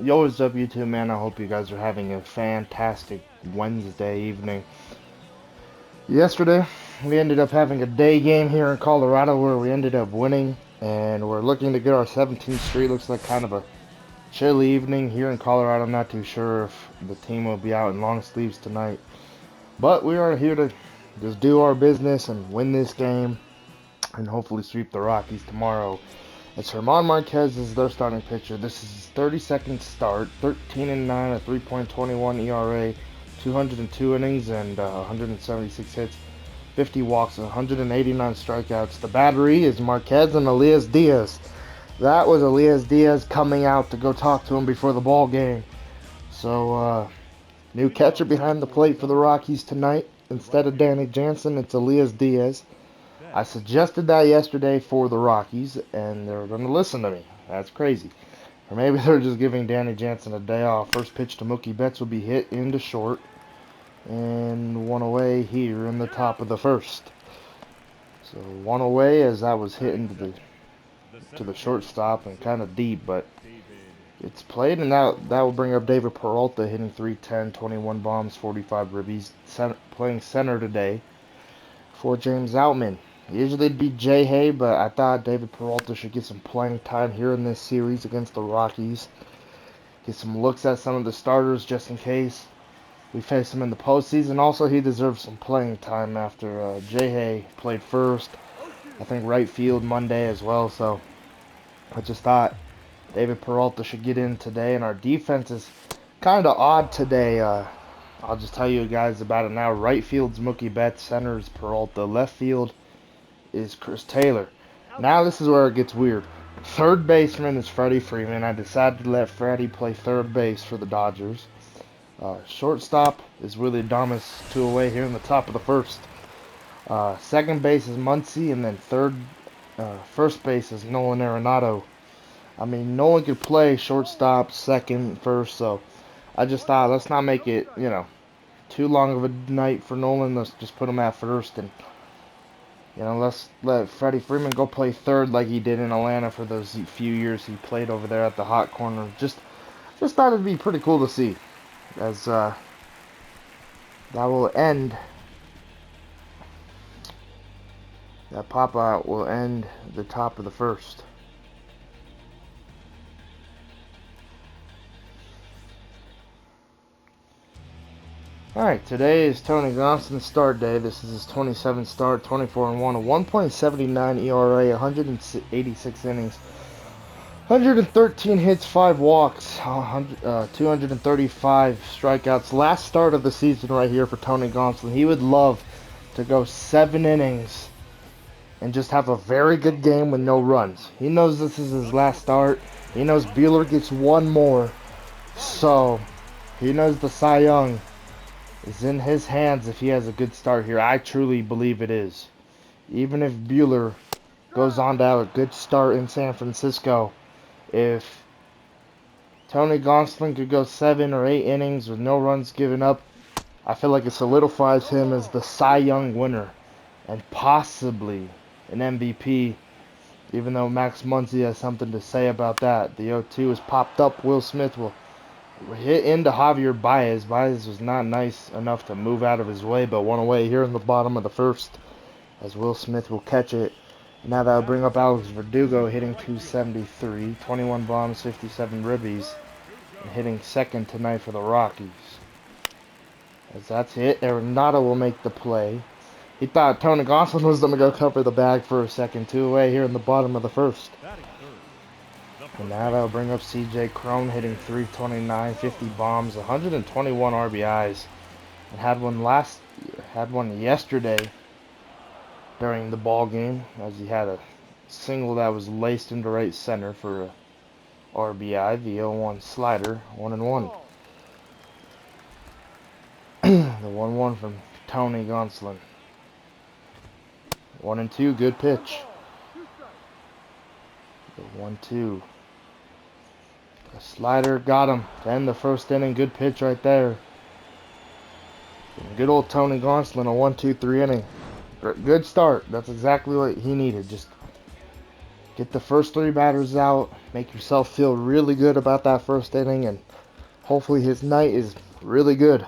Yo, what's up, YouTube, man? I hope you guys are having a fantastic Wednesday evening. Yesterday, we ended up having a day game here in Colorado where we ended up winning, and we're looking to get our 17th straight. Looks like kind of a chilly evening here in Colorado. I'm not too sure if the team will be out in long sleeves tonight, but we are here to just do our business and win this game and hopefully sweep the Rockies tomorrow. It's German Marquez is their starting pitcher. This is his 32nd start, 13-9, a 3.21 ERA, 202 innings and 176 hits, 50 walks, 189 strikeouts. The battery is Marquez and Elias Diaz. That was Elias Diaz coming out to go talk to him before the ball game. So, new catcher behind the plate for the Rockies tonight. Instead of Danny Jansen, it's Elias Diaz. I suggested that yesterday for the Rockies, and they're going to listen to me. That's crazy. Or maybe they're just giving Danny Jansen a day off. First pitch to Mookie Betts will be hit into short, and one away here in the top of the first. So one away as that was hit into the shortstop and kind of deep, but it's played, and that will bring up David Peralta hitting 310, 21 bombs, 45 ribbies, playing center today for James Outman. Usually it'd be Jay Hay, but I thought David Peralta should get some playing time here in this series against the Rockies. Get some looks at some of the starters just in case we face him in the postseason. Also, he deserves some playing time after Jay Hay played first. I think right field Monday as well, so I just thought David Peralta should get in today. And our defense is kind of odd today. I'll just tell you guys about it now. Right field's Mookie Betts, center is Peralta, left field is Chris Taylor. Now this is where it gets weird. Third baseman is Freddie Freeman. I decided to let Freddie play third base for the Dodgers. Shortstop is Willie Adames, two away here in the top of the first. Second base is Muncy, and then first base is Nolan Arenado. I mean, Nolan could play shortstop, second, first, so I just thought let's not make it, too long of a night for Nolan. Let's just put him at first, and let's let Freddie Freeman go play third like he did in Atlanta for those few years he played over there at the hot corner. Just thought it'd be pretty cool to see, as that will end. That pop-out will end the top of the first. Alright, today is Tony Gonsolin's start day. This is his 27th start, 24-1, a 1.79 ERA, 186 innings, 113 hits, 5 walks, 235 strikeouts. Last start of the season right here for Tony Gonsolin. He would love to go 7 innings and just have a very good game with no runs. He knows this is his last start. He knows Buehler gets one more. So, he knows the Cy Young is in his hands if he has a good start here. I truly believe it is. Even if Buehler goes on to have a good start in San Francisco, if Tony Gonsolin could go 7 or 8 innings with no runs given up, I feel like it solidifies him as the Cy Young winner and possibly an MVP, even though Max Muncy has something to say about that. The 0-2 has popped up. Will Smith will hit into Javier Baez. Baez was not nice enough to move out of his way, but one away here in the bottom of the first, as Will Smith will catch it. Now that'll bring up Alex Verdugo hitting 273, 21 bombs, 57 ribbies, and hitting second tonight for the Rockies. As that's hit, Arenado will make the play. He thought Tony Gonsolin was going to go cover the bag for a second. 2 away here in the bottom of the first. And now that'll bring up C.J. Cron hitting 329, 50 bombs, 121 RBIs, and had one yesterday during the ball game, as he had a single that was laced into right center for a RBI. The 0-1 slider, 1-1. The 1-1 from Tony Gonsolin. 1-2, good pitch. The 1-2. The slider got him to end the first inning. Good pitch right there. Good old Tony Gonsolin, a 1-2-3 inning. Good start. That's exactly what he needed. Just Get the first 3 batters out. Make yourself feel really good about that first inning, and hopefully his night is really good.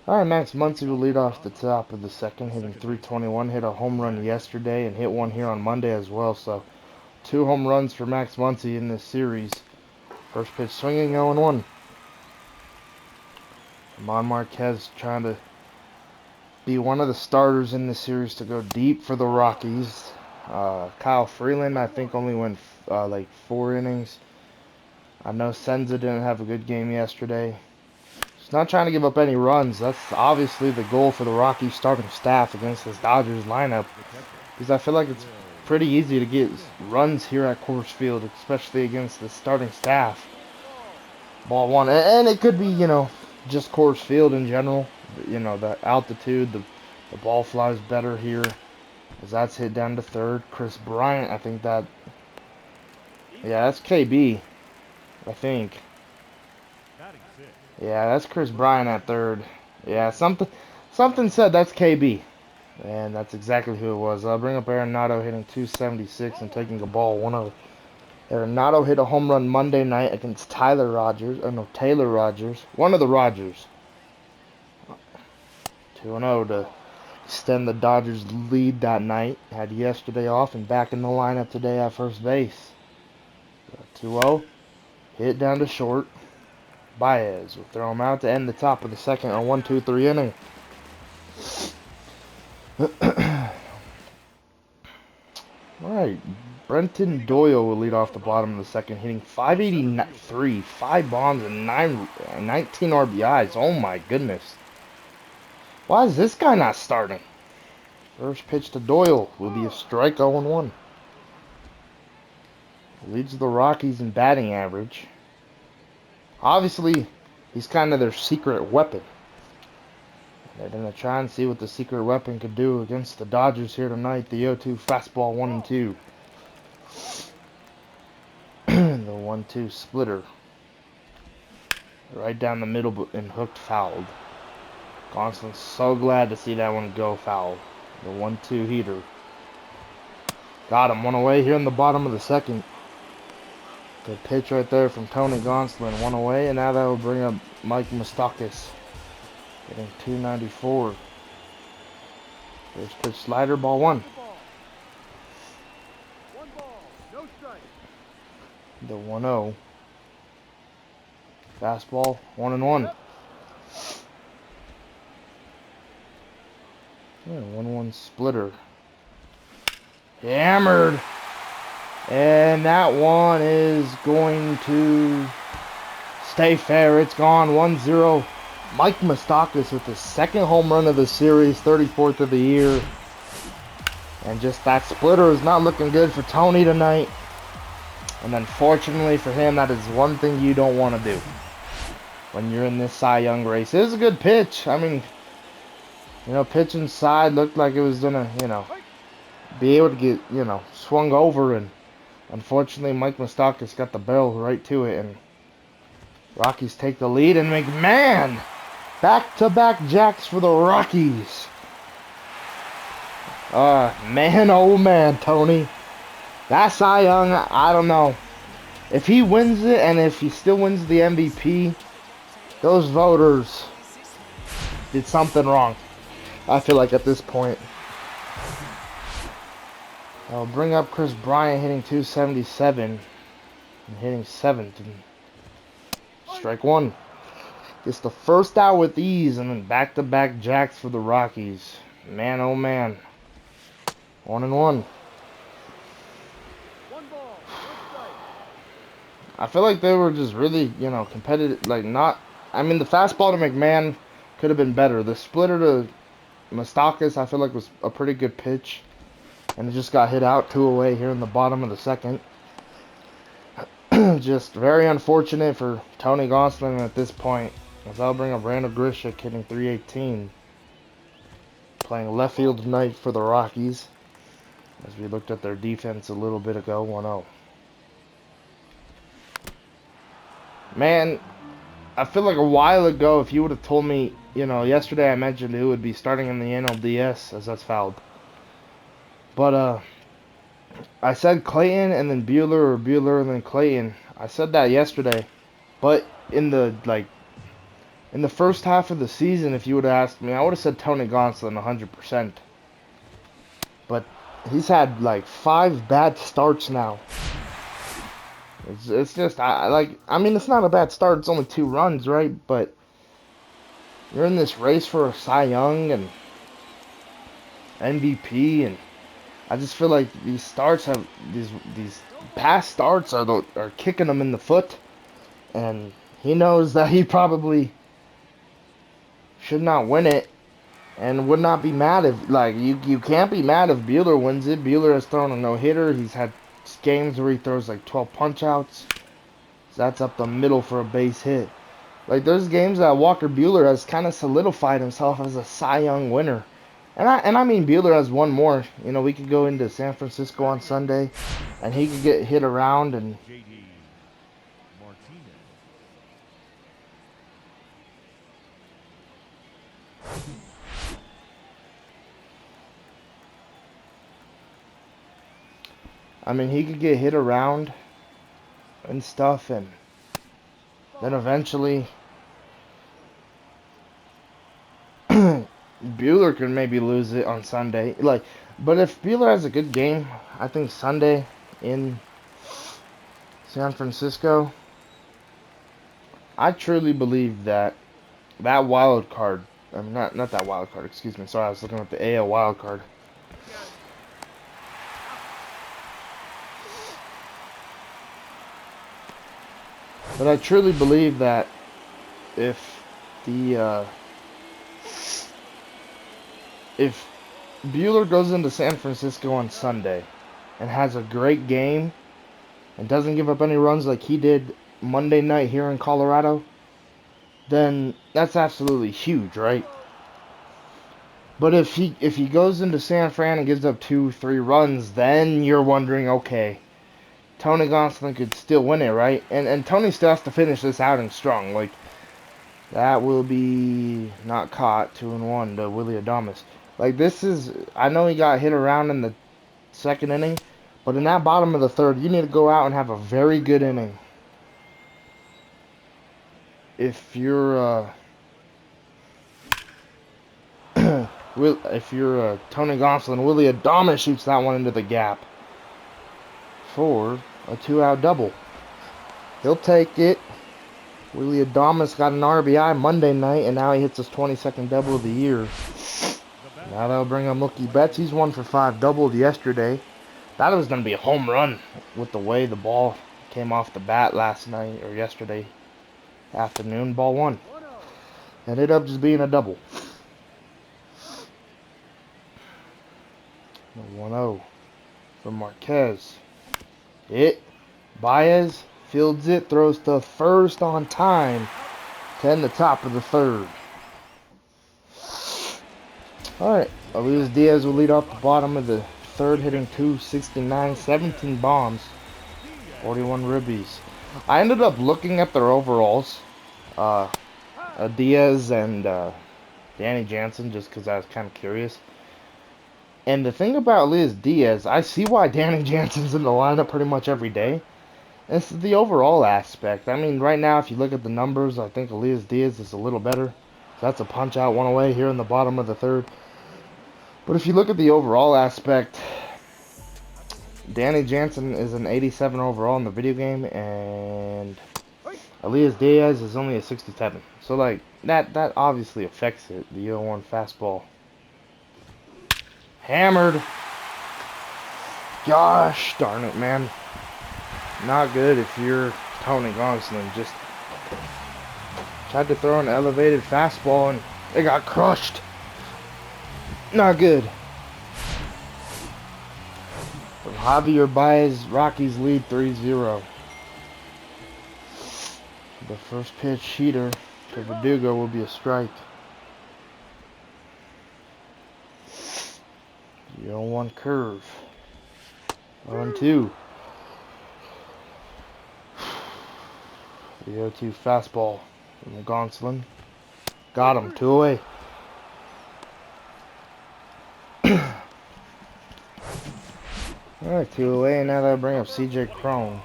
Alright, Max Muncy will lead off the top of the second, hitting .321. Hit a home run yesterday and hit one here on Monday as well. So 2 home runs for Max Muncy in this series. First pitch swinging, 0-1. Mon Marquez trying to be one of the starters in this series to go deep for the Rockies. Kyle Freeland, I think, only went like 4 innings. I know Senza didn't have a good game yesterday. He's not trying to give up any runs. That's obviously the goal for the Rockies starting staff against this Dodgers lineup. Because I feel like it's pretty easy to get runs here at Coors Field, especially against the starting staff. Ball 1. And it could be, just Coors Field in general. The altitude, the ball flies better here. As that's hit down to third. Chris Bryant, I think that... Yeah, that's KB. I think. Yeah, that's Chris Bryant at third. Yeah, something said that's KB. And that's exactly who it was. I'll bring up Arenado hitting .276 and taking a ball 1-0. Arenado hit a home run Monday night against Taylor Rogers. One of the Rogers. 2-0 to extend the Dodgers' lead that night. Had yesterday off and back in the lineup today at first base. 2-0. Hit down to short. Baez will throw him out to end the top of the second on 1-2-3 inning. Alright, Brenton Doyle will lead off the bottom of the second, hitting .583, 5 bombs and 19 RBIs. Oh my goodness. Why is this guy not starting? First pitch to Doyle will be a strike, 0-1. Leads the Rockies in batting average. Obviously, he's kind of their secret weapon. They're going to try and see what the secret weapon could do against the Dodgers here tonight. The 0-2 fastball 1-2. The 1-2 splitter. Right down the middle and hooked fouled. Gonsolin's so glad to see that one go foul. The 1-2 heater. Got him. 1 away here in the bottom of the second. Good pitch right there from Tony Gonsolin. 1 away, and now that will bring up Mike Moustakas. Getting .294. First pitch slider, ball 1. The 1-0. Fastball, 1-1. Yeah, 1-1 splitter. Hammered. And that one is going to stay fair. It's gone 1-0. Mike Moustakas with his second home run of the series, 34th of the year. And just that splitter is not looking good for Tony tonight. And unfortunately for him, that is one thing you don't want to do when you're in this Cy Young race. It was a good pitch. I mean, pitch inside looked like it was going to, be able to get, swung over. And unfortunately, Mike Moustakas got the barrel right to it. And Rockies take the lead. And McMahon, back-to-back jacks for the Rockies. Man, oh man, Tony. That Cy Young, I don't know. If he wins it, and if he still wins the MVP, those voters did something wrong. I feel like at this point. I'll bring up Chris Bryant hitting .277 and hitting 7th. Strike 1. Gets the first out with ease, and then back-to-back jacks for the Rockies. Man, oh man. 1-1. I feel like they were just really, competitive. The fastball to McMahon could have been better. The splitter to Moustakas, I feel like, was a pretty good pitch. And it just got hit out 2 away here in the bottom of the second. Just very unfortunate for Tony Gonsolin at this point. As I'll bring up Randall Grichuk hitting .318. Playing left field tonight for the Rockies. As we looked at their defense a little bit ago, 1-0. Man, I feel like a while ago, if you would have told me, yesterday I mentioned who would be starting in the NLDS, as that's fouled. But, I said Clayton and then Bueller, or Bueller and then Clayton. I said that yesterday, but in the first half of the season, if you would have asked me, I would have said Tony Gonsolin 100%. But he's had like 5 bad starts now. It's just I mean, it's not a bad start. It's only 2 runs, right? But you're in this race for a Cy Young and MVP, and I just feel like these starts have these past starts are kicking him in the foot, and he knows that he probably should not win it, and would not be mad if you can't be mad if Bueller wins it. Bueller has thrown a no hitter. He's had games where he throws like 12 punch outs. So that's up the middle for a base hit. Like there's games that Walker Bueller has kind of solidified himself as a Cy Young winner. And I mean Bueller has one more. You know, we could go into San Francisco on Sunday and he could get hit around and I mean he could get hit around and stuff, and then eventually Bueller could maybe lose it on Sunday. But if Bueller has a good game, I think Sunday in San Francisco, I truly believe that wild card. I mean, not that wild card. Excuse me. Sorry, I was looking at the AL wild card. But I truly believe that if if Bueller goes into San Francisco on Sunday and has a great game and doesn't give up any runs like he did Monday night here in Colorado, then that's absolutely huge, right? But if he goes into San Fran and gives up 2-3 runs, then you're wondering, okay, Tony Gonsolin could still win it, right? And Tony still has to finish this outing strong. Like that will be not caught 2-1 to Willy Adames. Like this is, I know he got hit around in the second inning, but in that bottom of the third, you need to go out and have a very good inning. If you're if you're Tony Gonsolin, Willy Adames shoots that one into the gap for a 2-out double. He'll take it. Willy Adames got an RBI Monday night, and now he hits his 22nd double of the year. Now that'll bring him Mookie Betts. He's 1 for 5, doubled yesterday. Thought it was going to be a home run with the way the ball came off the bat last night, or yesterday afternoon. Ball 1. Ended up just being a double. 1-0 from Marquez. Baez fields it, throws to first on time to end the top of the third. Alright, Elias Diaz will lead off the bottom of the third, hitting .269, 17 bombs, 41 ribbies. I ended up looking at their overalls, Diaz and Danny Jansen, just because I was kind of curious. And the thing about Elias Diaz, I see why Danny Jansen's in the lineup pretty much every day. It's the overall aspect. I mean, right now, if you look at the numbers, I think Elias Diaz is a little better. So that's a punch out, one away here in the bottom of the third. But if you look at the overall aspect, Danny Jansen is an 87 overall in the video game, and Elias Diaz is only a 67. So, like, that obviously affects it, the 0-1 fastball. Hammered. Gosh darn it, man. Not good if you're Tony Gonsolin. Just tried to throw an elevated fastball and it got crushed. Not good. From Javier Baez, Rockies lead 3-0. The first pitch heater to Verdugo will be a strike. 0-1 curve. 0-2. The 0-2 fastball from Gonsolin. Got him. 2 away. Alright, 2 away, and now that'll bring up CJ Crone.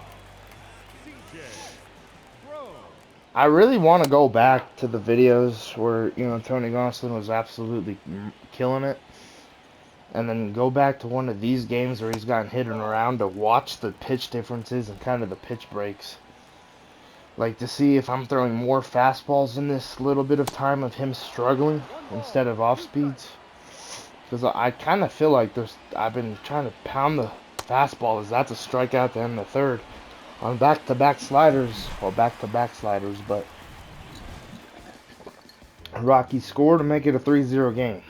I really want to go back to the videos where, Tony Gonsolin was absolutely killing it. And then go back to one of these games where he's gotten hit around to watch the pitch differences and kind of the pitch breaks. Like to see if I'm throwing more fastballs in this little bit of time of him struggling instead of off speeds. Because I kind of feel like I've been trying to pound the fastball as that's a strikeout to end the third on back-to-back sliders. Well, back-to-back sliders, but Rocky scored to make it a 3-0 game.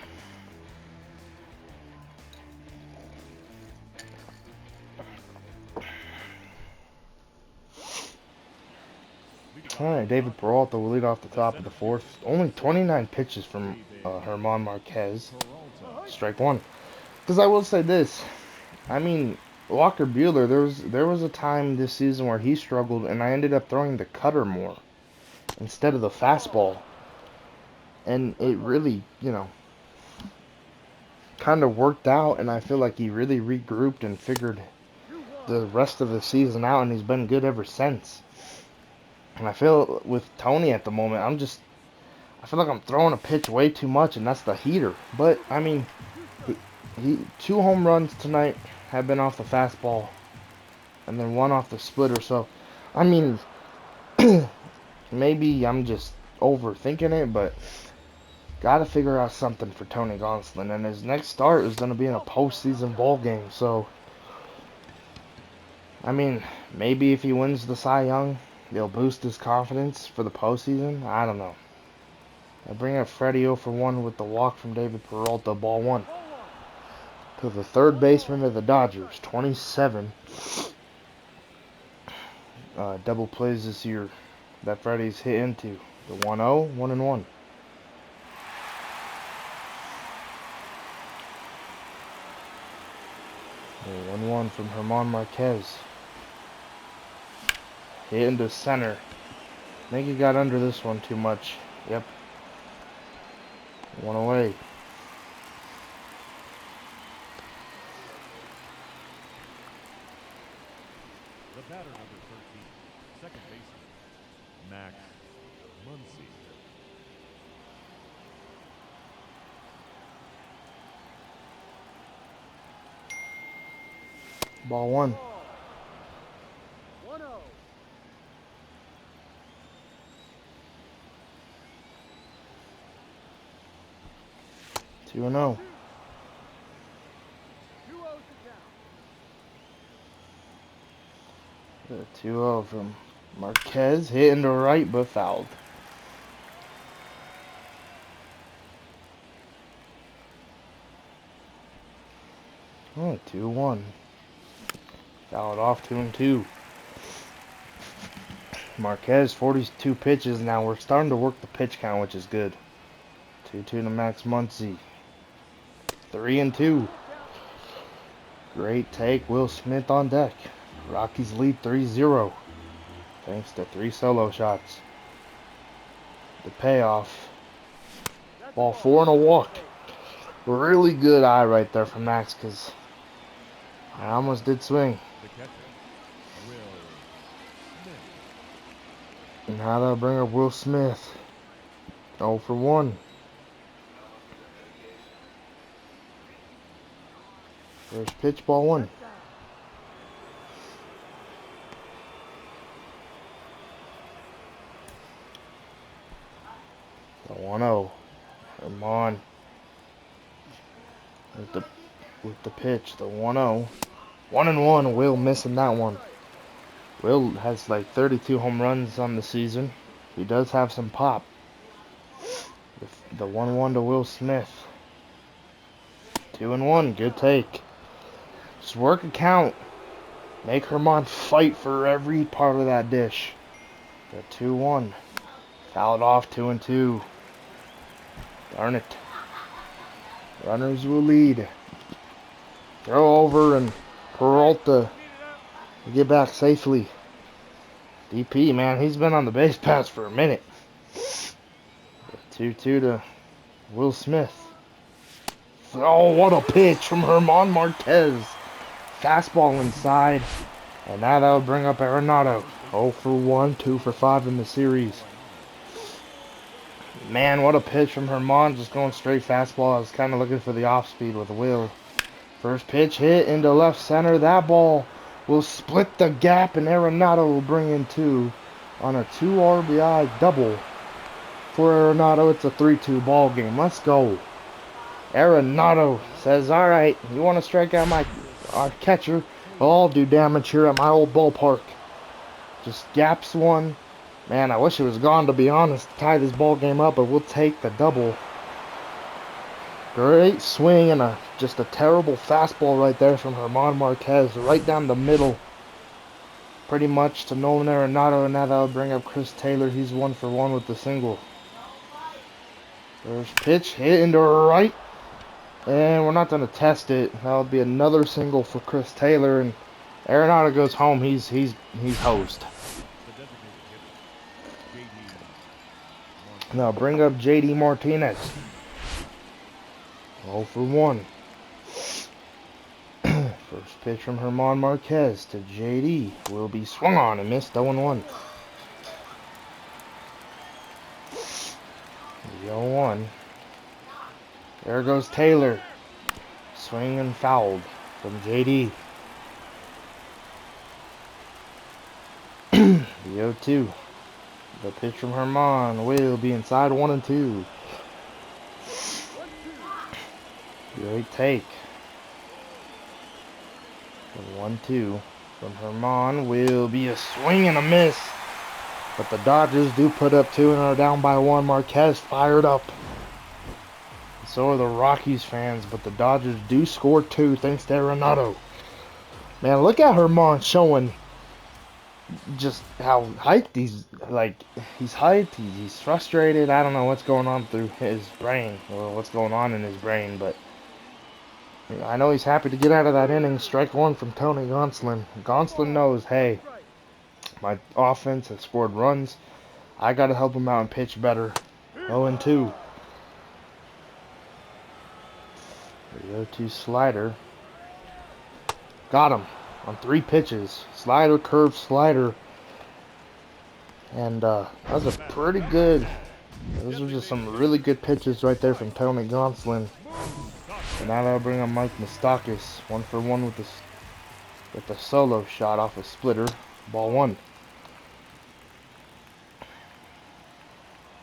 Alright, David Peralta will lead off the top of the fourth. Only 29 pitches from German Marquez. Strike one. Because I will say this. I mean, Walker Buehler, there was a time this season where he struggled, and I ended up throwing the cutter more instead of the fastball. And it really, kind of worked out, and I feel like he really regrouped and figured the rest of the season out, and he's been good ever since. And I feel with Tony at the moment, I feel like I'm throwing a pitch way too much, and that's the heater. But, I mean, he 2 home runs tonight have been off the fastball, and then 1 off the splitter. So, I mean, maybe I'm just overthinking it, but got to figure out something for Tony Gonsolin. And his next start is going to be in a postseason ball game. So, I mean, maybe if he wins the Cy Young, they'll boost his confidence for the postseason. I don't know. I bring up Freddie 0 for 1 with the walk from David Peralta, ball 1. To the third baseman of the Dodgers, 27. Double plays this year that Freddie's hit into. The 1-0, 1-1. The 1-1 from German Marquez. Hit into center. I think he got under this one too much. Yep. 1 away. The batter number 13, second baseman, Max Muncy. Ball 1. 1-0. 2-0. 2-0 from Marquez, hit into right but fouled. Oh, 2-1. Fouled off 2-2. Marquez, 42 pitches now. We're starting to work the pitch count, which is good. 2-2 to Max Muncy. 3-2. Great take. Will Smith on deck. Rockies lead 3-0. Thanks to 3 solo shots. The payoff. Ball 4 and a walk. Really good eye right there from Max, because I almost did swing. And how that'll bring up Will Smith. 0 for 1. First pitch, ball 1. The 1-0. Come on. With the pitch, the 1-0. 1-1. Will missing that one. Will has like 32 home runs on the season. He does have some pop. The 1-1 to Will Smith. 2-1. Good take. Just work a count. Make German fight for every part of that dish. The 2-1. Fouled off 2-2. Darn it. Runners will lead. Throw over and Peralta get back safely. DP, man, he's been on the base paths for a minute. 2-2 to Will Smith. Oh, what a pitch from German Marquez. fastball inside. And now that will bring up Arenado. 0 for 1, 2 for 5 in the series. Man, what a pitch from Herman, just going straight fastball. I was kind of looking for the off speed with Will. First pitch hit into left center. That ball will split the gap, and Arenado will bring in 2 on a 2 RBI double. For Arenado, it's a 3-2 ball game. Let's go. Arenado says, all right, you want to strike out our catcher? I'll do damage here at my old ballpark. Just gaps one. Man, I wish it was gone, to be honest, to tie this ball game up, but we'll take the double. Great swing and just a terrible fastball right there from German Marquez, right down the middle. Pretty much to Nolan Arenado, and now that'll bring up Chris Taylor. He's 1 for 1 with the single. First pitch hit into right. And we're not going to test it. That'll be another single for Chris Taylor, and Arenado goes home. He's host. Now bring up JD Martinez. 0 for 1. First pitch from German Marquez to JD will be swung on and missed. 0-1. 0-1. There goes Taylor. Swing and fouled from JD. The 0-2. The pitch from German will be inside 1-2. Great take. The 1-2 from German will be a swing and a miss. But the Dodgers do put up 2 and are down by 1. Marquez fired up. So are the Rockies fans, but the Dodgers do score 2 thanks to Arenado. Man, look at German showing just how hyped he's hyped, he's frustrated. I don't know what's going on through his brain, or what's going on in his brain, but I know he's happy to get out of that inning. Strike 1 from Tony Gonsolin. Gonsolin knows, hey, my offense has scored runs. I got to help him out and pitch better. 0-2. The 0-2 slider. Got him on 3 pitches. Slider, curve, slider. And that was a pretty good. Those are just some really good pitches right there from Tony Gonsolin. And now that'll bring on Mike Moustakas. 1 for 1 with the solo shot off a splitter. Ball 1.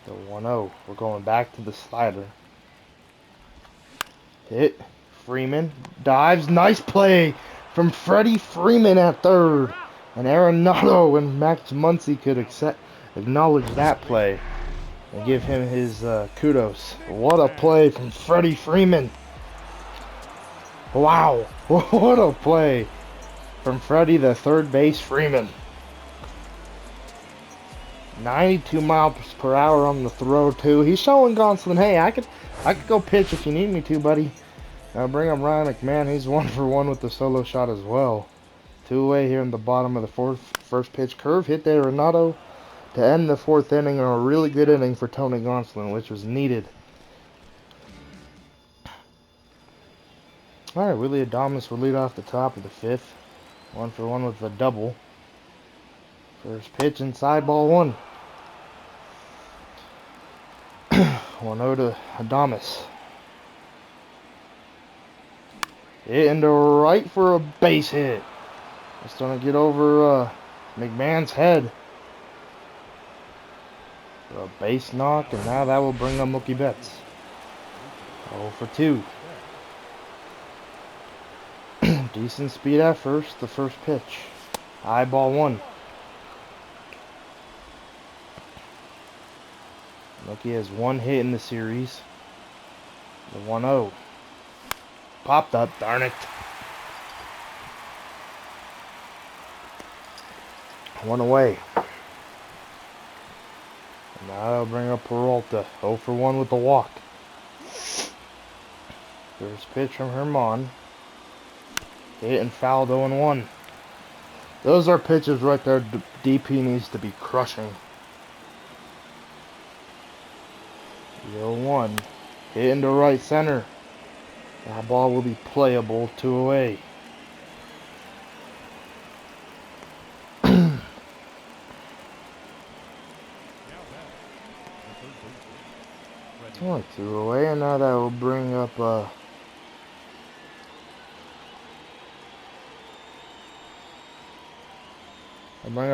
The 1-0. We're going back to the slider. Hit. Freeman dives. Nice play from Freddie Freeman at third. And Arenado and Max Muncy could acknowledge that play and give him his kudos. What a play from Freddie Freeman. Wow. What a play from Freddie, the third base Freeman. 92 miles per hour on the throw too. He's showing Gonsolin, hey, I could go pitch if you need me to, buddy. Now bring up Ryan McMahon. He's 1 for 1 with the solo shot as well. 2 away here in the bottom of the first pitch. Curve hit there, Arenado, to end the 4th inning, and a really good inning for Tony Gonsolin, which was needed. All right, Willie Adames will lead off the top of the 5th. 1 for 1 with a double. First pitch inside, ball 1. 1-0 to Adames. Hit into right for a base hit. It's going to get over McMahon's head. For a base knock, and now that will bring up Mookie Betts. 0 for 2. Decent speed at first, the first pitch. High ball 1. Mookie has 1 hit in the series. The 1-0. Popped up, darn it. 1 away. And now that'll bring up Peralta. 0 for 1 with the walk. First pitch from German. Hit and fouled. 0-1. Those are pitches right there DP needs to be crushing. 0-1. Hit into right center. That ball will be playable. 2 away. third baseman, Freddie. Only 2 away, and now that will bring up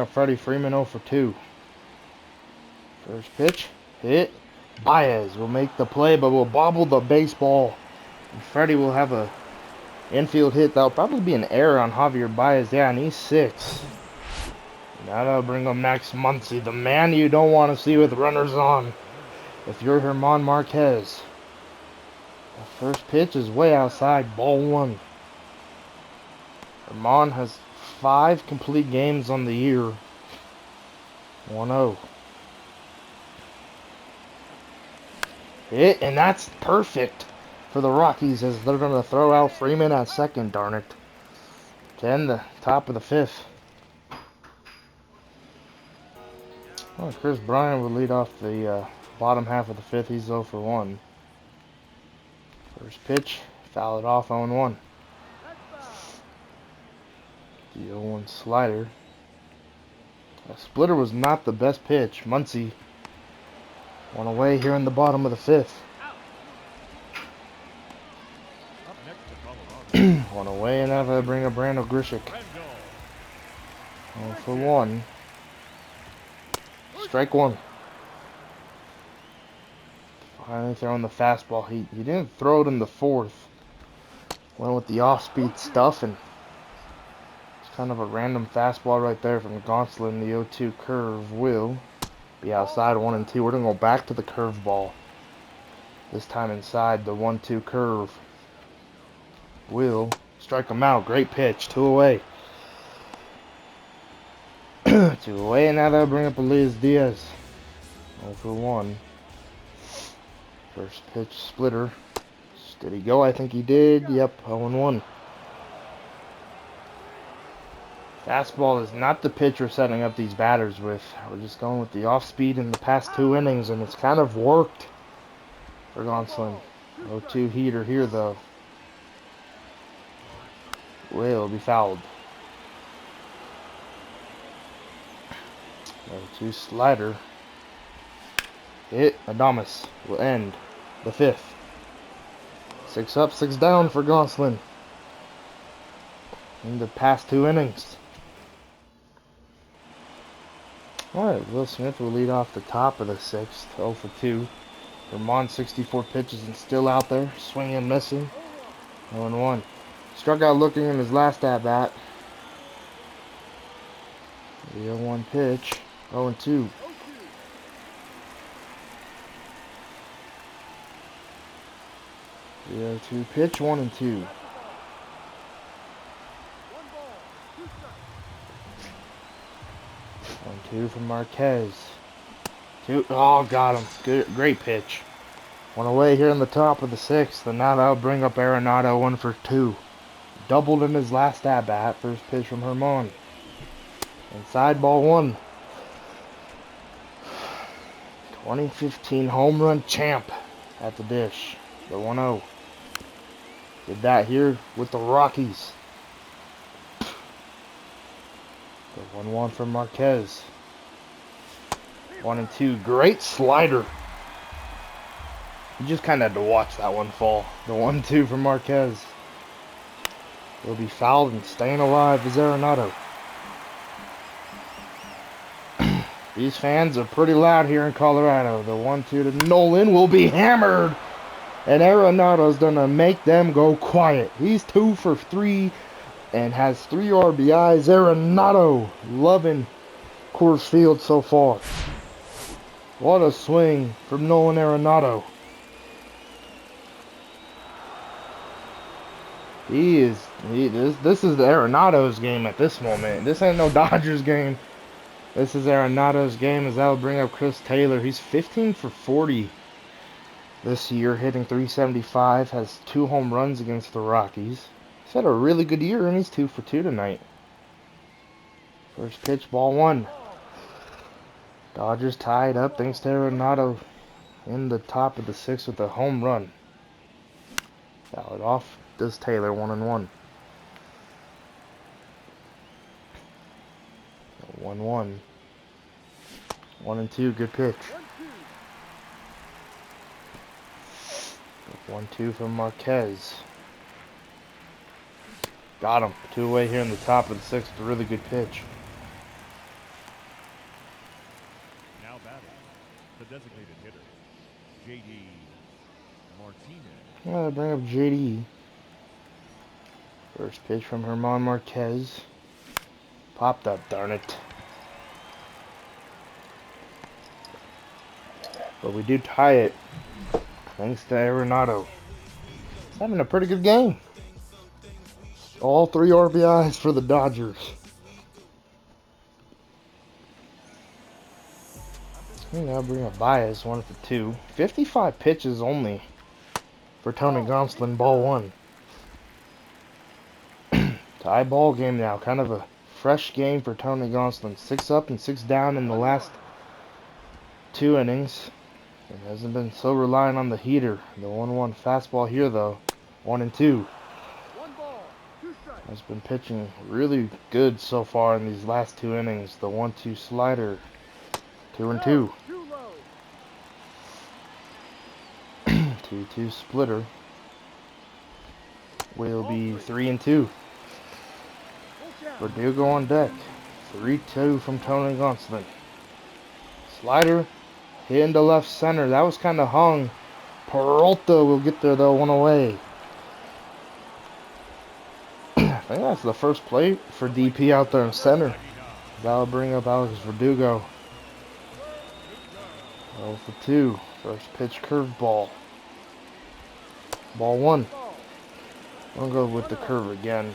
Freddie Freeman 0 for 2. First pitch, hit. Baez will make the play, but will bobble the baseball. And Freddie will have a infield hit. That'll probably be an error on Javier Baez. Yeah, and he's 6. Now that'll bring up Max Muncy, the man you don't want to see with runners on. If you're Herman Marquez. The first pitch is way outside, ball 1. Herman has 5 complete games on the year. 1-0. Hit, and that's perfect for the Rockies as they're going to throw out Freeman at second, darn it. 10, the top of the 5th. Well, Chris Bryant would lead off the bottom half of the 5th. He's 0 for 1. First pitch, foul it off 0-1. The 0-1 slider. A splitter was not the best pitch. Muncy, 1 away here in the bottom of the 5th. Up next to Colorado, 1 away, and now they bring up Brandon Grishik. 0 for 1. Strike 1. Finally throwing the fastball. He didn't throw it in the 4th. Went with the off-speed stuff, and it's kind of a random fastball right there from Gonsolin. The 0-2 curve will be outside 1-2. We're going to go back to the curveball. This time inside the 1-2 curve. Will strike him out. Great pitch. 2 away. 2 away, and now that'll bring up Elias Diaz. 0 for 1. First pitch splitter. Did he go? I think he did. Yep, 0-1. Fastball is not the pitch we're setting up these batters with. We're just going with the off-speed in the past 2 innings, and it's kind of worked for Gonsolin. 0-2 heater here, though. Will be fouled. 0-2 slider. Hit. Adames will end the 5th. 6 up, 6 down for Gonsolin in the past 2 innings. Alright, Will Smith will lead off the top of the 6th, 0 for 2. Vermont 64 pitches and still out there, swinging and missing. 0-1. Struck out looking in his last at-bat. The 0-1 pitch, 0-2. The 0-2 pitch, 1-2. 1-2 from Marquez. 2. Oh, got him. Good, great pitch. 1 away here in the top of the 6th, and now that'll bring up Arenado 1 for 2. Doubled in his last at-bat. First pitch from Herman. Inside ball 1. 2015 home run champ at the dish. The 1-0. Did that here with the Rockies. The 1-1 from Marquez. 1-2. Great slider. You just kind of had to watch that one fall. The 1-2 from Marquez. He'll be fouled and staying alive is Arenado. These fans are pretty loud here in Colorado. The 1-2 to Nolan will be hammered. And Arenado's gonna make them go quiet. He's 2 for 3 and has 3 RBIs. Arenado loving Coors Field so far. What a swing from Nolan Arenado. This is the Arenado's game at this moment. This ain't no Dodgers game. This is Arenado's game as that'll bring up Chris Taylor. He's 15 for 40 this year, hitting .375. Has 2 home runs against the Rockies. He's had a really good year, and he's 2 for 2 tonight. First pitch, ball 1. Dodgers tied up thanks to Arenado in the top of the 6th with a home run. Foul it off. Does Taylor 1-1. 1-1. 1-2. Good pitch. 1-2 from Marquez. Got him. 2 away here in the top of the 6th. A really good pitch. Now batting, the designated hitter, J.D. Martinez. Bring up JD. First pitch from Herman Marquez. Popped up, darn it. But we do tie it. Thanks to Arenado. He's having a pretty good game. All 3 RBIs for the Dodgers. I'll bring up Baez, 1 for 2. 55 pitches only for Tony Gonsolin, ball 1. Tie ball game now. Kind of a fresh game for Tony Gonsolin. 6 up and 6 down in the last 2 innings. It hasn't been so reliant on the heater. The 1-1 fastball here, though. 1-2. Has been pitching really good so far in these last 2 innings. The 1-2 slider. 2-2. 2-2 splitter. Will be 3-2. Verdugo on deck. 3-2 from Tony Gonsolin. Slider hit into left center. That was kind of hung. Peralta will get there though, 1 away. I think that's the first play for DP out there in center. That'll bring up Alex Verdugo. 0 for 2. First pitch curveball. Ball 1. I'll go with the curve again.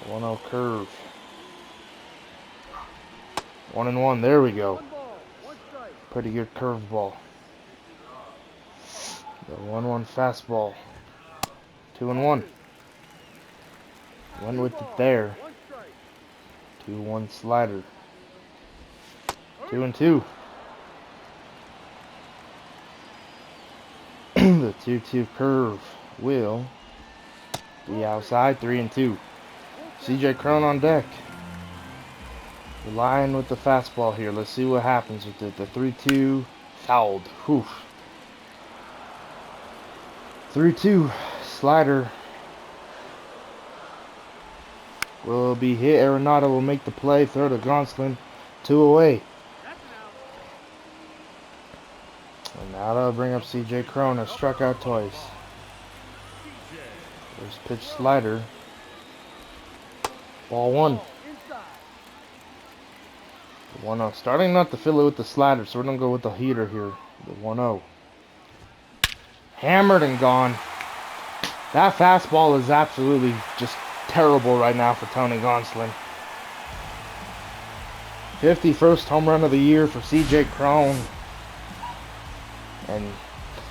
1-0 curve. 1-1. There we go. Pretty good curveball. The 1-1 fastball. 2-1. Went with it there. 2-1 slider. 2-2. The 2-2 curve will be outside. 3-2. CJ Cron on deck. Relying with the fastball here. Let's see what happens with it. The 3-2 fouled. Whew. 3-2 slider will be hit. Arenado will make the play. Throw to Gonsolin. 2 away. And now they'll bring up CJ Cron, has struck out twice. First pitch slider. Ball 1. 1-0. Starting not to fill it with the slider, so we're going to go with the heater here. The 1-0. Hammered and gone. That fastball is absolutely just terrible right now for Tony Gonsolin. 51st home run of the year for CJ Cron. And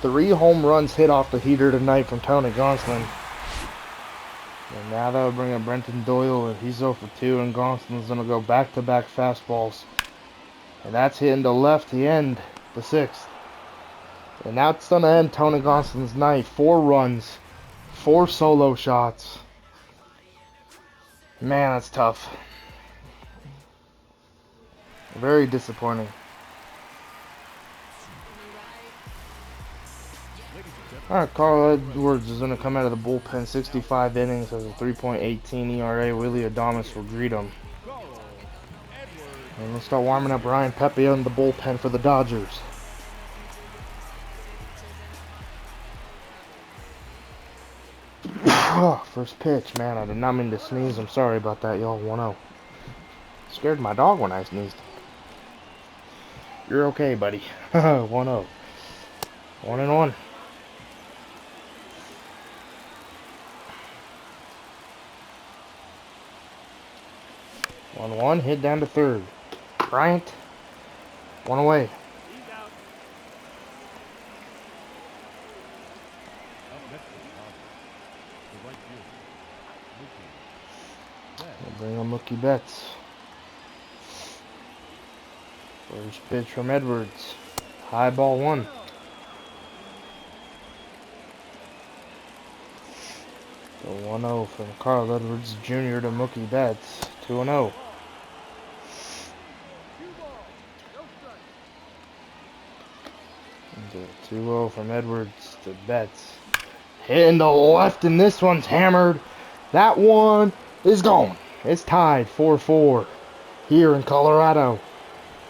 3 home runs hit off the heater tonight from Tony Gonsolin. And now that'll bring up Brenton Doyle, and he's 0 for 2, and Gonsolin's going to go back-to-back fastballs. And that's hitting to left to end the 6th. And now it's going to end Tony Gonsolin's night. 4 runs, 4 solo shots. Man, that's tough. Very disappointing. Alright, Carl Edwards is going to come out of the bullpen. 65 innings, has a 3.18 ERA. Willie Adames will greet him. And we'll start warming up Ryan Pepe in the bullpen for the Dodgers. First pitch, man. I did not mean to sneeze. I'm sorry about that, y'all. 1-0. Scared my dog when I sneezed. You're okay, buddy. 1-0. 1-1. 1-1, hit down to third. Bryant, 1 away. We'll bring on Mookie Betts. First pitch from Edwards. High ball 1. So 1-0 from Carl Edwards Jr. to Mookie Betts. 2-0. And 2-0 from Edwards to Betts. Hitting the left, and this one's hammered. That one is gone. It's tied 4-4 here in Colorado.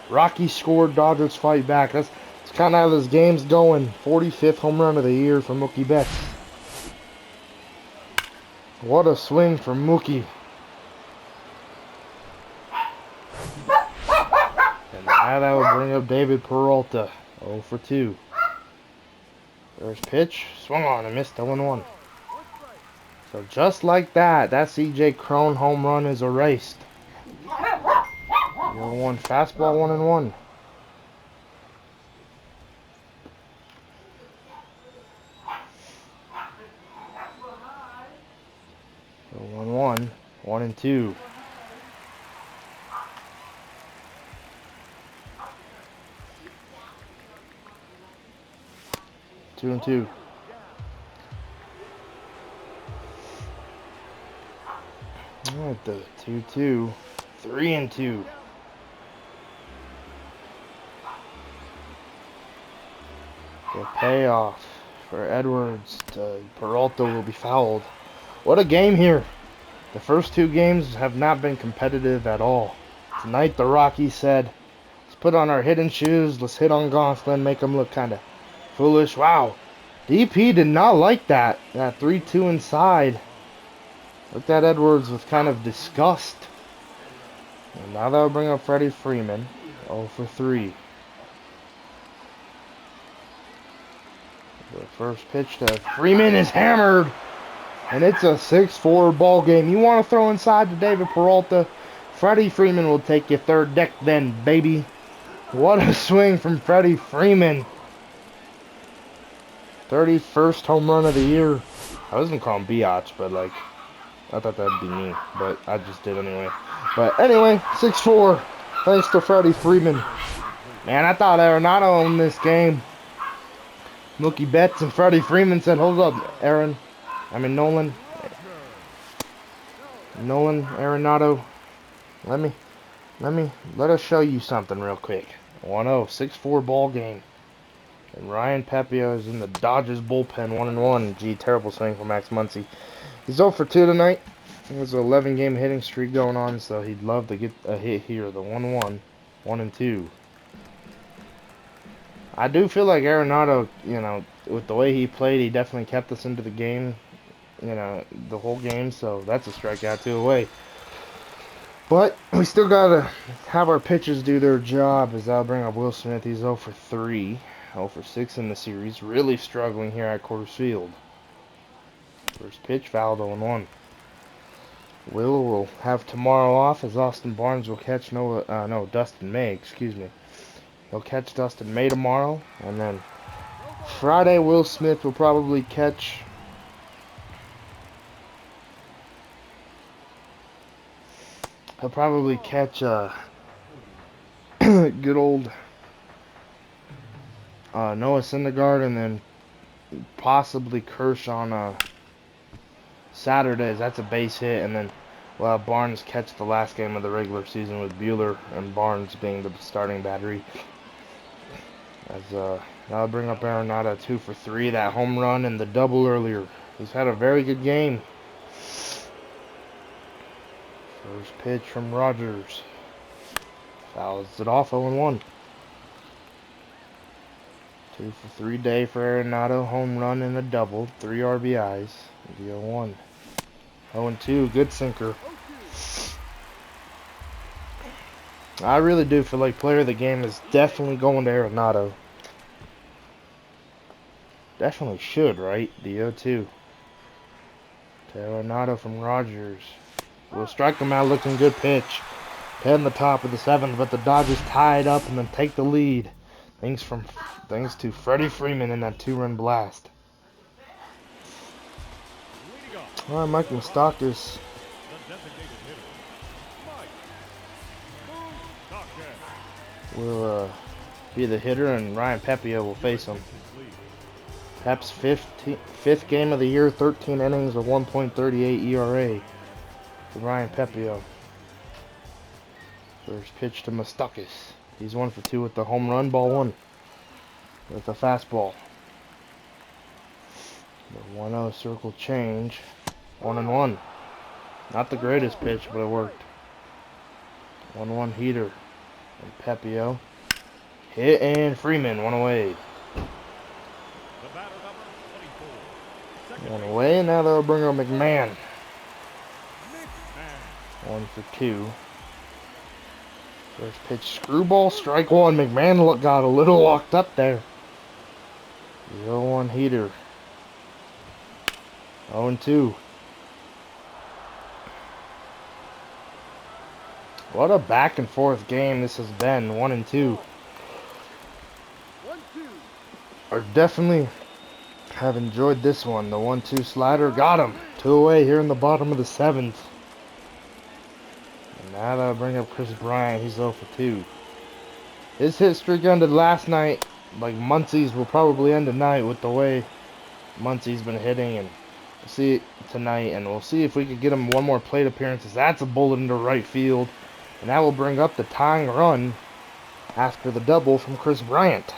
Rockies scored, Dodgers fight back. That's kind of how this game's going. 45th home run of the year for Mookie Betts. What a swing from Mookie. And now that would bring up David Peralta. 0 for 2. First pitch, swung on and missed 0-1. So just like that, that C.J. Cron home run is erased. 0-1 fastball, 1-1. So 1-1, 1-2. Two and two. Alright, the 2-2. 3-2. The payoff for Edwards to Peralta will be fouled. What a game here. The first two games have not been competitive at all. Tonight the Rockies said, let's put on our hitting shoes, let's hit on Gonsolin, make them look kind of foolish. Wow. DP did not like that. That 3-2 inside. Looked at Edwards with kind of disgust. And now that'll bring up Freddie Freeman. 0 for 3. The first pitch to Freeman is hammered. And it's a 6-4 ball game. You want to throw inside to David Peralta? Freddie Freeman will take your third deck then, baby. What a swing from Freddie Freeman. 31st home run of the year. I was going to call him Biatch, but like, I thought that'd be me. But I just did anyway. But anyway, 6-4. Thanks to Freddie Freeman. Man, I thought Arenado owned this game. Mookie Betts and Freddie Freeman said, hold up, Nolan, Arenado, let us show you something real quick. 1-0, 6-4 ball game. And Ryan Pepiot is in the Dodgers bullpen, 1-1. Gee, terrible swing for Max Muncy. He's 0 for 2 tonight. There's an 11-game hitting streak going on, so he'd love to get a hit here. The 1-1, 1-2. I do feel like Arenado, with the way he played, he definitely kept us into the game, the whole game. So that's a strikeout, 2 away. But we still got to have our pitchers do their job, as I'll bring up Will Smith. He's 0 for 3, 0 for 6 in the series. Really struggling here at Coors Field. First pitch, fouled 0-1. Will have tomorrow off, as Austin Barnes will catch Dustin May, excuse me. He'll catch Dustin May tomorrow, and then Friday Will Smith will probably catch good old Noah Syndergaard, and then possibly Kershaw on Saturdays. That's a base hit, and then we'll have Barnes catch the last game of the regular season, with Buehler and Barnes being the starting battery. As that'll bring up Arenado, 2 for 3. That home run and the double earlier. He's had a very good game. First pitch from Rogers. Fouls it off, 0-1. 2 for 3 day for Arenado. Home run and a double. 3 RBIs. 0-1. 0-2. Good sinker. I really do feel like player of the game is definitely going to Arenado. Definitely should, right? The 0-2. To Arenado from Rogers. We'll strike him out, looking good pitch. Heading the top of the 7th, but the Dodgers tie it up and then take the lead. Thanks to Freddie Freeman in that 2-run blast. All right, Mike Moustakas will be the hitter, and Ryan Pepiot will face him. Pep's fifth game of the year, 13 innings of 1.38 ERA for Ryan Pepiot. First pitch to Moustakas. He's 1 for 2 with the home run, ball 1 with a fastball. The 1-0 circle change. 1-1. Not the greatest pitch, but it worked. 1-1 heater. And Pepio. Hit and Freeman. One away. One away. Now they'll bring up McMahon. 1-2. First pitch, screwball, strike one. McMahon got a little locked up there. 0-1 heater. 0-2. What a back and forth game this has been. 1-2. I definitely have enjoyed this one. The 1-2 slider got him. 2 away here in the bottom of the 7th. And now that'll bring up Chris Bryant. He's 0-2. His hit streak ended last night. Like Muncie's will probably end tonight with the way Muncie's been hitting, and we'll see it tonight, and we'll see if we could get him one more plate appearances. That's a bullet into right field, and that will bring up the tying run after the double from Chris Bryant.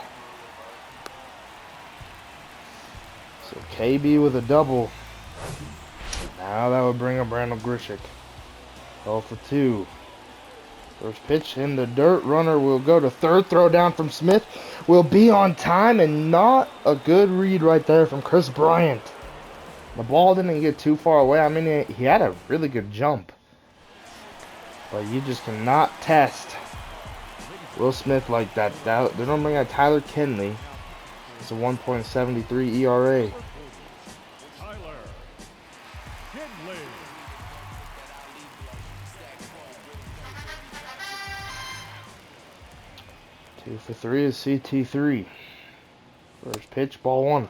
So KB with a double. Now that would bring up Randall Grishik. 0-2. First pitch in the dirt. Runner will go to third. Throw down from Smith. Will be on time, and not a good read right there from Chris Bryant. The ball didn't get too far away. I mean, he had a really good jump. But you just cannot test Will Smith like that. They're going to bring out Tyler Kinley. It's a 1.73 ERA. Two for 3 is CT3. First pitch, ball 1.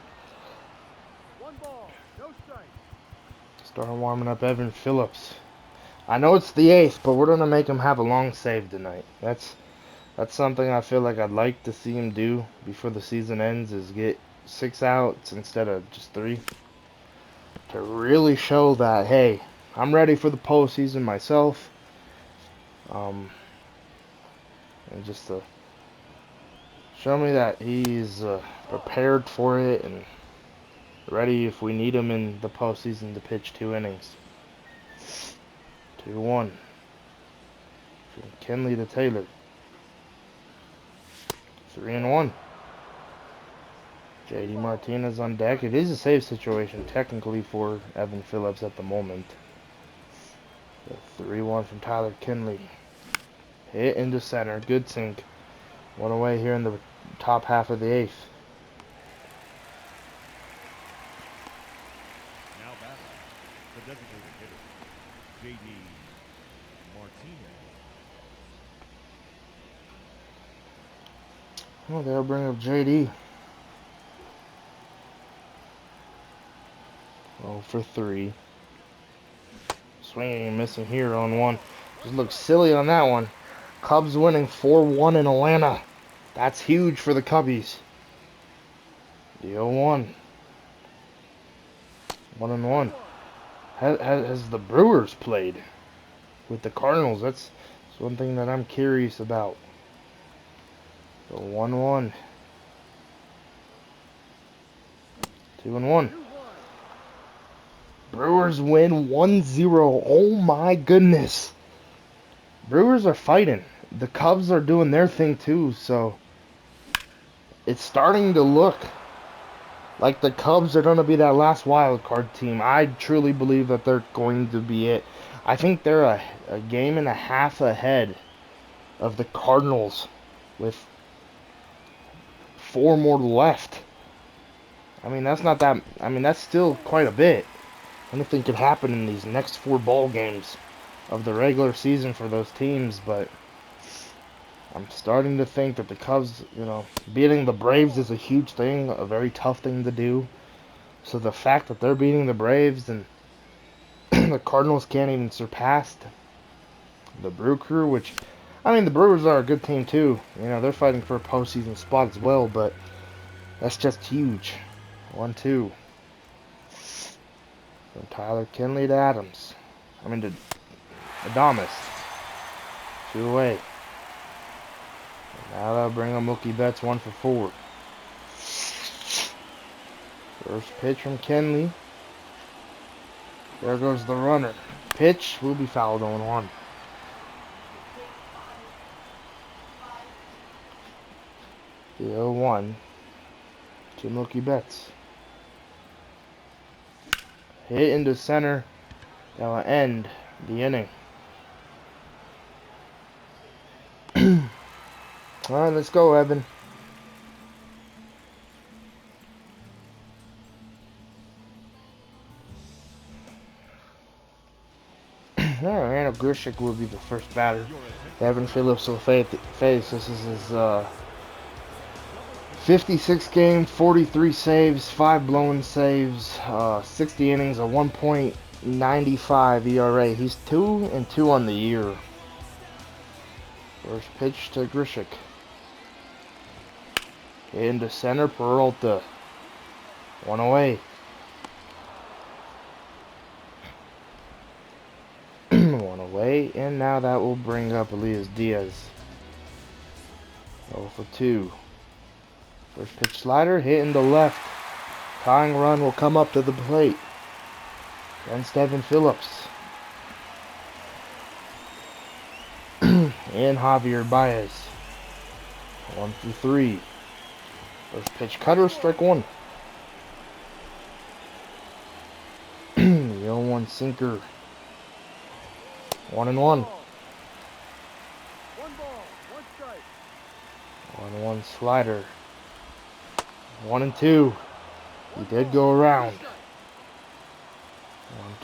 1 ball, no strike. Start warming up Evan Phillips. I know it's the 8th, but we're gonna make him have a long save tonight. That's something I feel like I'd like to see him do before the season ends, is get 6 outs instead of just 3. To really show that, hey, I'm ready for the postseason myself. And just to show me that he's prepared for it and ready if we need him in the postseason to pitch 2 innings. 2-1. From Kenley to Taylor. 3-1. JD Martinez on deck. It is a save situation technically for Evan Phillips at the moment. 3-1 from Tyler Kinley. Hit into center. Good sink. 1 away here in the top half of the 8th. Now batting, the designated hitter, JD Martinez. Oh, they'll bring up JD. 0-3. Swinging and missing here on 1. Just looks silly on that one. Cubs winning 4-1 in Atlanta. That's huge for the Cubbies. The 0-1. 1-1. Has the Brewers played with the Cardinals? That's one thing that I'm curious about. The 1-1. 2-1. Brewers win 1-0. Oh my goodness. Brewers are fighting. The Cubs are doing their thing too, so it's starting to look like the Cubs are going to be that last wild card team. I truly believe that they're going to be it. I think they're a game and a half ahead of the Cardinals with 4 more left. I mean, that's not that. I mean, that's still quite a bit. Anything could happen in these next 4 ball games of the regular season for those teams, but I'm starting to think that the Cubs, beating the Braves is a huge thing, a very tough thing to do. So the fact that they're beating the Braves and the Cardinals can't even surpass the Brew Crew, which, I mean, the Brewers are a good team too. They're fighting for a postseason spot as well, but that's just huge. 1-2. From Tyler Kinley to Adams. To Adames. 2 away. Now that'll bring up Mookie Betts 1 for 4. First pitch from Kenley. There goes the runner. Pitch will be fouled on 1. The 0-1 to Mookie Betts. Hit into center. That will end the inning. Alright, let's go, Evan. Randall Grishik will be the first batter. Evan Phillips will face. This is his 56 game, 43 saves, 5 blown saves, 60 innings, a 1.95 ERA. He's 2-2 on the year. First pitch to Grishik. Into center, Peralta. 1 away. 1 away, and now that will bring up Elias Diaz. 0 for 2. First pitch slider, hit in the left. Tying run will come up to the plate. Against Evan Phillips. And Javier Baez. 1 for 3. First pitch cutter, strike 1. The 0-1 sinker. 1-1. 1 ball, 1 strike. 1-1 slider. 1-2. He did go around.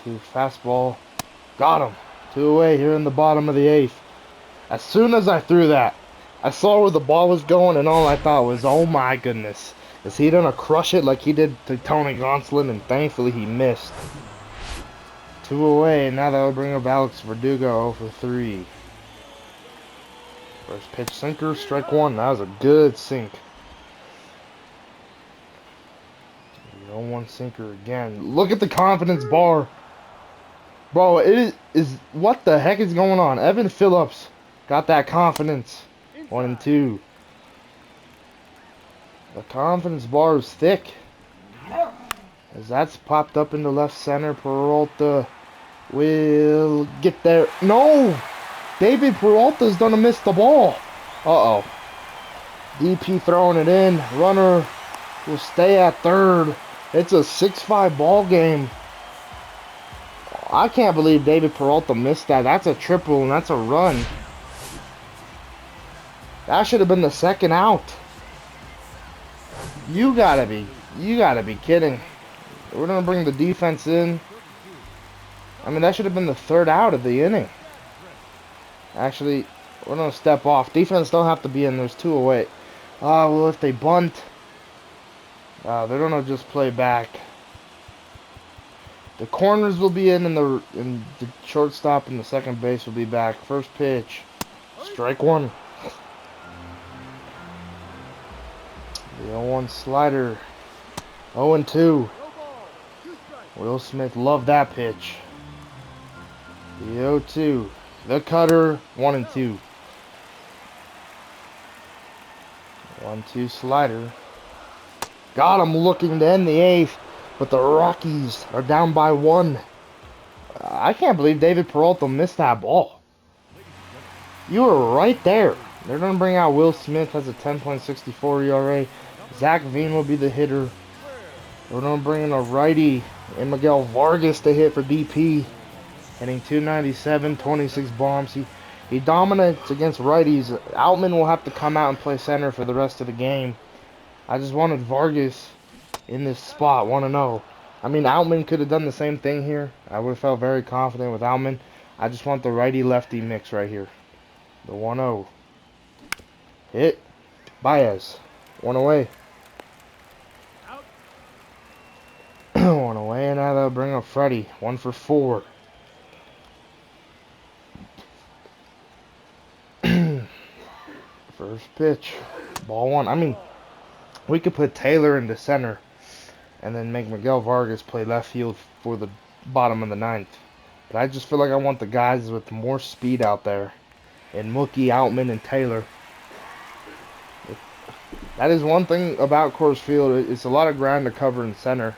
1-2 fastball. Got him. 2 away here in the bottom of the 8th. As soon as I threw that, I saw where the ball was going, and all I thought was, oh my goodness. Is he gonna crush it like he did to Tony Gonsolin? And thankfully he missed. 2 away, and now that will bring up Alex Verdugo 0 for 3. First pitch sinker, strike 1. That was a good sink. 0-1 sinker again. Look at the confidence bar. Bro, it is what the heck is going on? Evan Phillips got that confidence. 1-2. The confidence bar is thick. As that's popped up into left center, Peralta will get there. No! David Peralta's gonna miss the ball. Uh-oh. DP throwing it in. Runner will stay at third. It's a 6-5 ball game. I can't believe David Peralta missed that. That's a triple and that's a run. That should have been the second out. You gotta be kidding. We're gonna bring the defense in. I mean, that should have been the third out of the inning. Actually, we're gonna step off. Defense don't have to be in. There's 2 away. Well, if they bunt, they're gonna just play back. The corners will be in, and the shortstop and the second base will be back. First pitch, strike 1. The 0-1 slider. 0-2. Will Smith loved that pitch. The 0-2. The cutter. 1-2. 1-2 slider. Got him looking to end the 8th. But the Rockies are down by 1. I can't believe David Peralta missed that ball. You were right there. They're going to bring out Will Smith as a 10.64 ERA. Zach Veen will be the hitter. We're going to bring in a righty and Miguel Vargas to hit for DP. Hitting 297, 26 bombs. He dominates against righties. Outman will have to come out and play center for the rest of the game. I just wanted Vargas in this spot, 1-0. I mean, Outman could have done the same thing here. I would have felt very confident with Outman. I just want the righty-lefty mix right here. The 1-0. Hit. Baez. 1 away. 1 away, and now they'll bring up Freddie. 1 for 4. First pitch. Ball 1. I mean, we could put Taylor into center and then make Miguel Vargas play left field for the bottom of the 9th. But I just feel like I want the guys with more speed out there. And Mookie, Outman, and Taylor. That is one thing about Coors Field. It's a lot of ground to cover in center.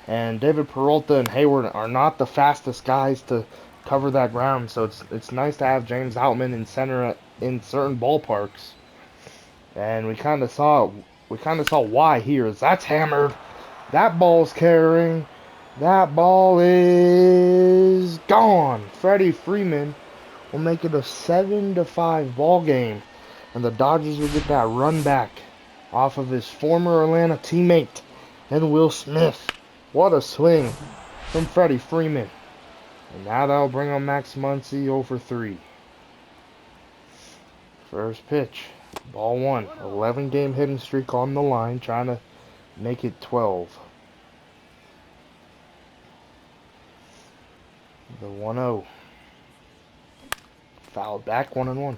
And David Peralta and Hayward are not the fastest guys to cover that ground. So it's nice to have James Outman in center in certain ballparks. And we kind of saw why here. As that's hammered. That ball's carrying. That ball is gone. Freddie Freeman will make it a 7-5 ball game, and the Dodgers will get that run back off of his former Atlanta teammate and Will Smith. What a swing from Freddie Freeman. And now that'll bring on Max Muncy 0 for 3. First pitch. Ball one. 11-game hitting streak on the line, trying to make it 12. The 1-0. Fouled back 1-1.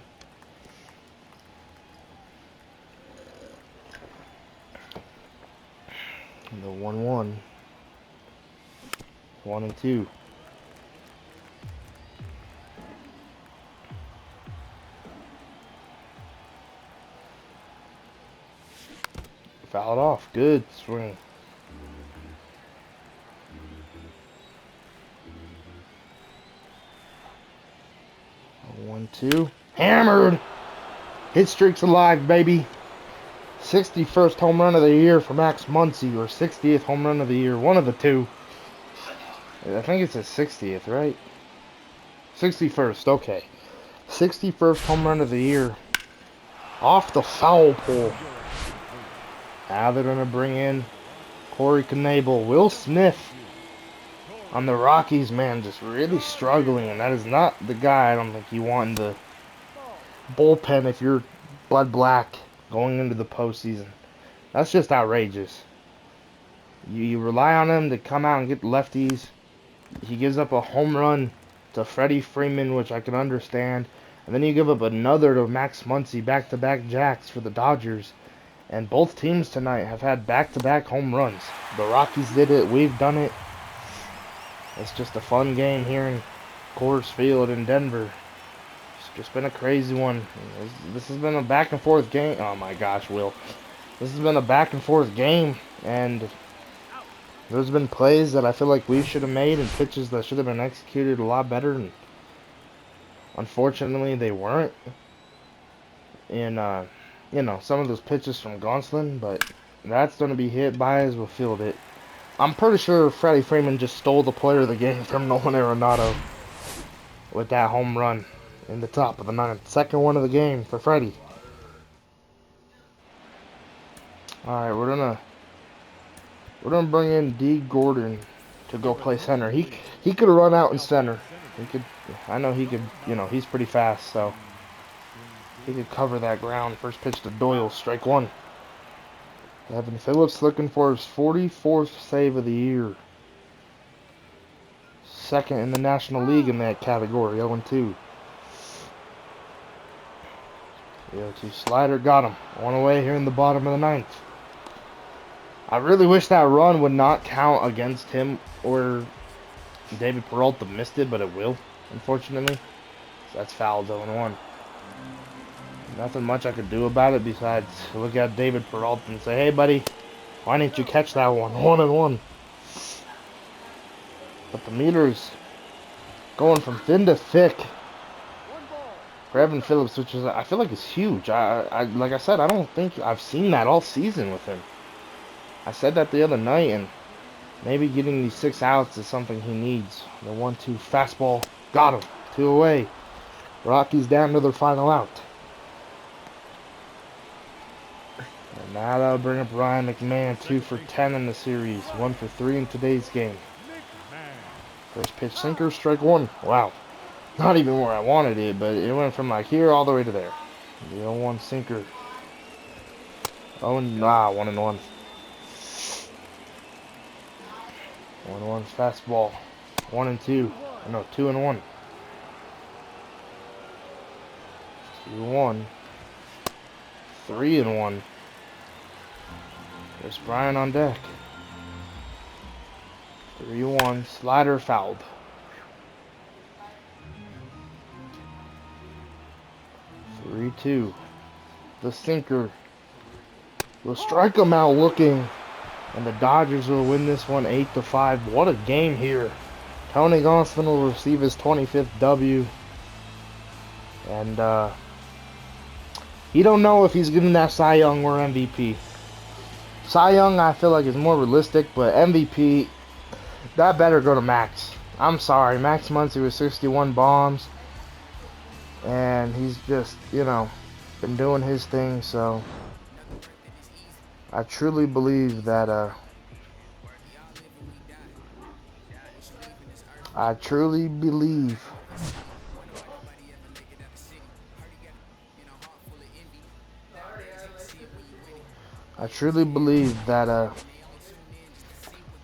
The 1-1. 1-2. Fouled off. Good swing. 1-2. Hammered. Hit streak's alive, baby. 61st home run of the year for Max Muncy, or 60th home run of the year. One of the two. I think it's his 60th, right? 61st, okay. 61st home run of the year. Off the foul pole. Now they're going to bring in Corey Knebel. Will Smith on the Rockies, man, just really struggling. And that is not the guy I don't think you want in the bullpen if you're Bud Black going into the postseason. That's just outrageous. You rely on him to come out and get lefties. He gives up a home run to Freddie Freeman, which I can understand. And then you give up another to Max Muncy, back-to-back jacks for the Dodgers. And both teams tonight have had back-to-back home runs. The Rockies did it. We've done it. It's just a fun game here in Coors Field in Denver. It's just been a crazy one. This has been a back-and-forth game. Oh, my gosh, Will. This has been a back-and-forth game. And there's been plays that I feel like we should have made and pitches that should have been executed a lot better. And unfortunately, they weren't. And, some of those pitches from Gonsolin, but that's going to be hit by as we'll field it. I'm pretty sure Freddie Freeman just stole the player of the game from Nolan Arenado with that home run in the top of the ninth. Second one of the game for Freddie. Alright, we're gonna bring in D. Gordon to go play center. He could run out in center. I know he could, he's pretty fast, so he could cover that ground. First pitch to Doyle, strike one. Evan Phillips looking for his 44th save of the year. Second in the National League in that category, 0-2. 0-2 slider, got him. One away here in the bottom of the ninth. I really wish that run would not count against him or David Peralta missed it, but it will, unfortunately. So that's fouled 0-1. Nothing much I could do about it besides look at David Peralta and say, hey, buddy, why didn't you catch that one? 1-1. But the meter's going from thin to thick for Evan Phillips, which is, I feel like it's huge. Like I said, I don't think I've seen that all season with him. I said that the other night, and maybe getting these 6 outs is something he needs. The 1-2 fastball, got him. 2 away. Rockies down to their final out. And now that'll bring up Ryan McMahon, 2 for 10 in the series, 1 for 3 in today's game. First pitch sinker, strike one. Wow. Not even where I wanted it, but it went from like here all the way to there. The 0-1 sinker. 1-1. 1-1 fastball. 1-2. No, 2-1. 2-1. 3-1. There's Brian on deck. 3-1. Slider fouled. 3-2. The sinker. We'll strike them out looking, and the Dodgers will win this one 8-5. What a game here. Tony Gonsolin will receive his 25th W. And he don't know if he's getting that Cy Young or MVP. Cy Young, I feel like, is more realistic, but MVP, that better go to Max. I'm sorry, Max Muncy with 61 bombs, and he's just, you know, been doing his thing. So I truly believe that I truly believe that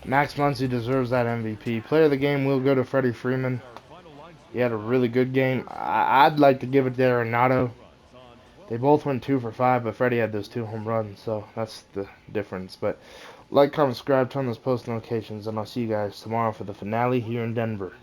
Max Muncy deserves that MVP. Player of the game will go to Freddie Freeman. He had a really good game. I'd like to give it to Arenado. They both went 2 for 5, but Freddie had those 2 home runs, so that's the difference. But like, comment, subscribe, turn on those post notifications, and I'll see you guys tomorrow for the finale here in Denver.